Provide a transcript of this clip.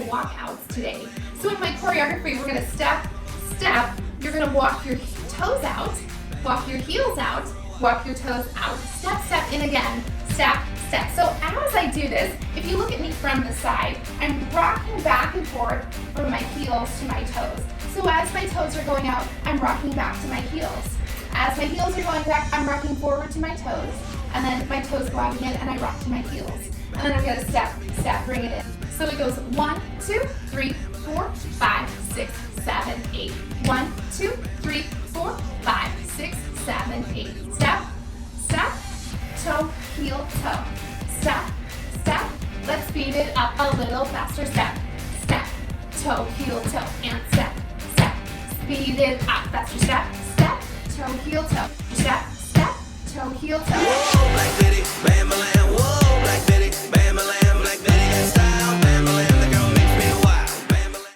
walkouts today. So in my choreography, we're gonna step, step, you're gonna walk your toes out, walk your heels out, walk your toes out, step, step in again, step, step. So as I do this, if you look at me from the side, I'm rocking back and forth from my heels to my toes. So as my toes are going out, I'm rocking back to my heels. As my heels are going back, I'm rocking forward to my toes. And then my toes go out again and I rock to my heels. And then I'm gonna step, step, bring it in. So it goes 1, 2, 3, 4, 5, 6, 7, 8. 1, 2, 3, 4, 5, 6, 7, 8. Step, step, toe, heel, toe. Step, step. Let's speed it up a little faster. Step, step, toe, heel, toe, and step, step. Speed it up faster. Step, step, toe, heel, toe. Step, step, toe, heel, toe.